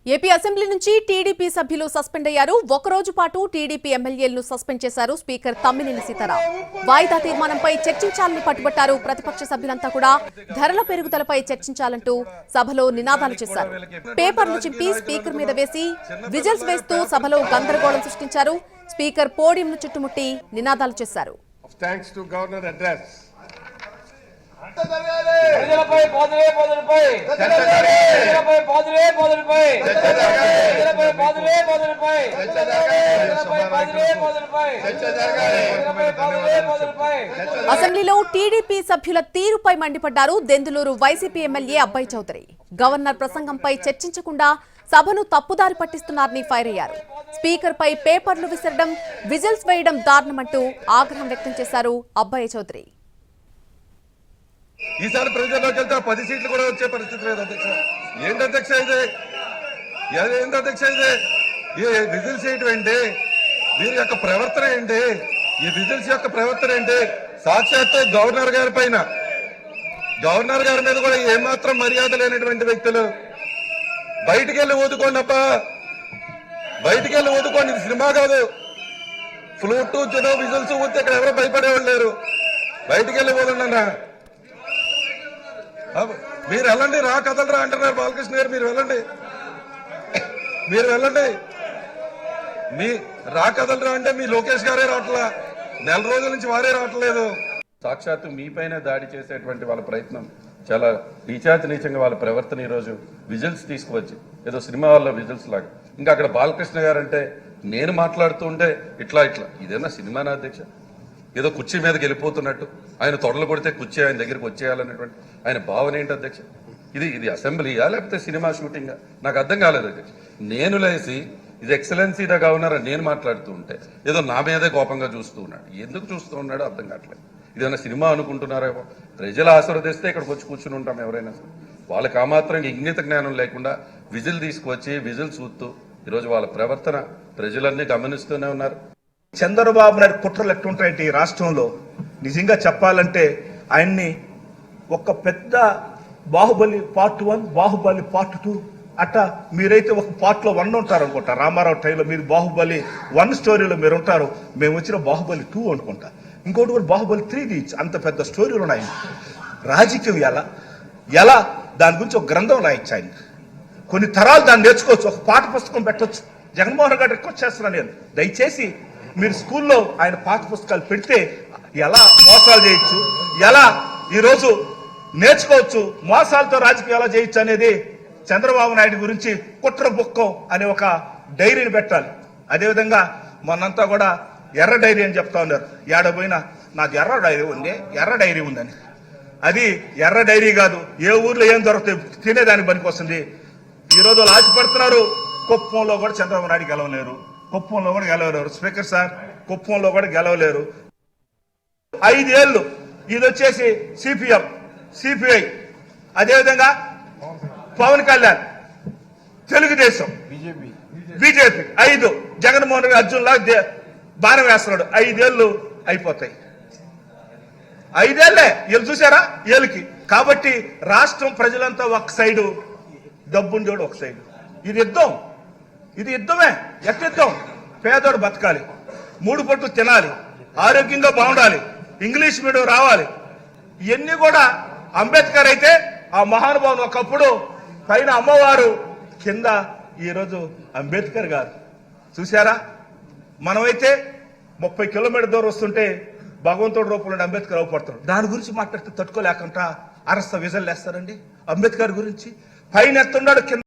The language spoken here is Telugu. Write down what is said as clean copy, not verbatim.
ఏపీ అసెంబ్లీ నుంచి టీడీపీ సభ్యులు సస్పెండ్ అయ్యారు. ఒకరోజు పాటు టీడీపీ ఎమ్మెల్యేలను సస్పెండ్ చేశారు స్పీకర్ తమ్మినేని సీతారాం. వాయిదా తీర్మానంపై చర్చించాలని పట్టుబట్టారు. ప్రతిపక్ష సభ్యులంతా కూడా ధరల పెరుగుదలపై చర్చించాలంటూ సభలో నినాదాలు చేశారు. పేపర్లు చింపి స్పీకర్ మీద వేసి విజిల్స్ వేస్తూ సభలో గందరగోళం సృష్టించారు. స్పీకర్ పోడియంను చుట్టుముట్టి నినాదాలు చేశారు. అసెంబ్లీలో టీడీపీ సభ్యుల తీరుపై మండిపడ్డారు దెందులూరు వైసీపీ ఎమ్మెల్యే అబ్బాయి చౌదరి. గవర్నర్ ప్రసంగంపై చర్చించకుండా సభను తప్పుదారి పట్టిస్తున్నారని ఫైర్ అయ్యారు. స్పీకర్ పై పేపర్లు విసరడం, విజిల్స్ వేయడం దారుణమంటూ ఆగ్రహం వ్యక్తం చేశారు అబ్బాయి చౌదరి. ఈసారి ప్రజల్లోకి వెళ్తే 10 సీట్లు కూడా వచ్చే పరిస్థితి లేదు అధ్యక్ష. ఏంటి అధ్యక్ష ఇది? ఏంటి అధ్యక్ష ఇది? ఈ విజిల్స్ ఏంటి? దీని యొక్క ప్రవర్తన ఏంటి? ఈ విజిల్స్ యొక్క ప్రవర్తన ఏంటి? సాక్షాత్తు గవర్నర్ గారి పైన, గవర్నర్ గారి మీద కూడా ఏమాత్రం మర్యాద లేనటువంటి వ్యక్తులు బయటికి వెళ్ళి ఊదుకోండి అప్ప, బయటికి వెళ్ళి ఊదుకోండి. ఇది సినిమా కాదు. ఫ్లూట్ విజిల్స్ ఊతే ఇక్కడ ఎవరో భయపడేవాళ్ళు లేరు. బయటికి వెళ్ళి ఊదండి అన్న. మీరు వెళ్ళండి, రా కదలరా అంటున్నారు బాలకృష్ణ గారు. మీరు వెళ్ళండి, మీరు వెళ్ళండి. మీ రా కదలరా అంటే మీ లోకేష్ గారే రావట్లా, నెల రోజుల నుంచి వారే రావట్లేదు. సాక్షాత్తు మీ పైన దాడి చేసేటువంటి వాళ్ళ ప్రయత్నం చాలా నీచాతినీచంగా వాళ్ళ ప్రవర్తన. ఈరోజు విజిల్స్ తీసుకువచ్చి ఏదో సినిమా వాళ్ళ విజిల్స్ లాగా, ఇంకా అక్కడ బాలకృష్ణ గారు అంటే నేను మాట్లాడుతూ ఉంటే ఇట్లా ఇదేనా సినిమానా అధ్యక్ష? ఏదో కుర్చీ మీదకి వెళ్ళిపోతున్నట్టు, ఆయన తొడలు కొడితే కుర్చీ ఆయన దగ్గరికి వచ్చేయాలనేటువంటి ఆయన భావన ఏంటి అధ్యక్ష? ఇది అసెంబ్లీయా లేకపోతే సినిమా షూటింగా? నాకు అర్థం కాలేదు అధ్యక్ష. నేను లేచి ఇది ఎక్సలెన్సీ ద గవర్నర్ అని నేను మాట్లాడుతూ ఉంటే ఏదో నా మీదే కోపంగా చూస్తూ ఉన్నాడు. ఎందుకు చూస్తూ ఉన్నాడో అర్థం కావట్లేదు. ఇదేమన్నా సినిమా అనుకుంటున్నారేమో. ప్రజలు ఆశీర్వదిస్తే ఇక్కడికి వచ్చి కూర్చుని ఉంటాం ఎవరైనా సరే. వాళ్ళకి ఆ మాత్రం ఇంగిత జ్ఞానం లేకుండా విజిల్ తీసుకువచ్చి విజిల్ చూస్తూ ఈరోజు వాళ్ళ ప్రవర్తన ప్రజలన్నీ గమనిస్తూనే ఉన్నారు. చంద్రబాబు నాయుడు కుట్రలు ఎట్టుంటాయంటే ఈ రాష్ట్రంలో నిజంగా చెప్పాలంటే ఆయన్ని ఒక పెద్ద బాహుబలి పార్ట్ 1, బాహుబలి పార్ట్ 2 అట్ట మీరైతే ఒక పార్ట్ లో 1 ఉంటారు అనుకుంటా. రామారావు టైంలో మీరు బాహుబలి 1 స్టోరీలో మీరు ఉంటారు, మేము వచ్చిన బాహుబలి 2 అనుకుంటా. ఇంకోటి కూడా బాహుబలి 3 అంత పెద్ద స్టోరీలు ఉన్నాయి. రాజకీయం ఎలా దాని గురించి ఒక గ్రంథం రాయించాయి. కొన్ని తరాలు దాన్ని నేర్చుకోవచ్చు, ఒక పాఠ పుస్తకం పెట్టవచ్చు. జగన్మోహన్ గారు రిక్వెస్ట్ చేస్తున్నాను నేను, దయచేసి మీరు స్కూల్లో ఆయన పాఠ పుస్తకాలు పెడితే ఎలా మోసాలు చేయొచ్చు, ఎలా ఈరోజు నేర్చుకోవచ్చు, మోసాలతో రాజకీయం ఎలా చేయొచ్చు అనేది చంద్రబాబు నాయుడు గురించి కుట్ర బుక్కం అనే ఒక డైరీని పెట్టాలి. అదేవిధంగా మొన్నంతా కూడా ఎర్ర డైరీ అని చెప్తా ఉన్నారు. ఏడపోయినా నాకు ఎర్ర డైరీ ఉందని. అది ఎర్ర డైరీ కాదు, ఏ ఊర్లో ఏం దొరుకుతాయి తినేదానికి పనికి వస్తుంది. ఈరోజు వాళ్ళు ఆశపడుతున్నారు కుప్పంలో కూడా చంద్రబాబు నాయుడు గెలవలేరు, కుప్పంలో కూడా గెలవలేరు. స్పీకర్ సార్, కుప్పంలో కూడా గెలవలేరు. 5 ఏళ్ళు ఇది వచ్చేసి సిపిఎం, సిపిఐ, అదేవిధంగా పవన్ కళ్యాణ్, తెలుగుదేశం, బీజేపీ 5, జగన్మోహన్ రెడ్డి అర్జున్ లాగా బాణం వేస్తున్నాడు. 5 ఏళ్ళు అయిపోతాయి. 5 ఏళ్లే వీళ్ళు చూసారా ఏళ్ళకి. కాబట్టి రాష్ట్రం ప్రజలంతా ఒక సైడు, డబ్బుని చూడు ఒక సైడు. ఇది యుద్ధమే. యుద్ధం. పేదోడు బతకాలి, 3 పూటలు తినాలి, ఆరోగ్యంగా బాగుండాలి, ఇంగ్లీష్ మీడియం రావాలి. ఇవన్నీ కూడా అంబేద్కర్ అయితే ఆ మహానుభావుని ఒకప్పుడు పైన అమ్మవారు, కింద ఈరోజు అంబేద్కర్ గారు. చూసారా? మనమైతే 30 కిలోమీటర్ దూరం వస్తుంటే భగవంతుడి రూపంలో అంబేద్కర్ అవపడుతున్నాడు. దాని గురించి మాట్లాడితే తట్టుకోలేకుండా అరస్త విజల్ వేస్తారండి. అంబేద్కర్ గురించి పైన ఎత్తున్నాడు, కింద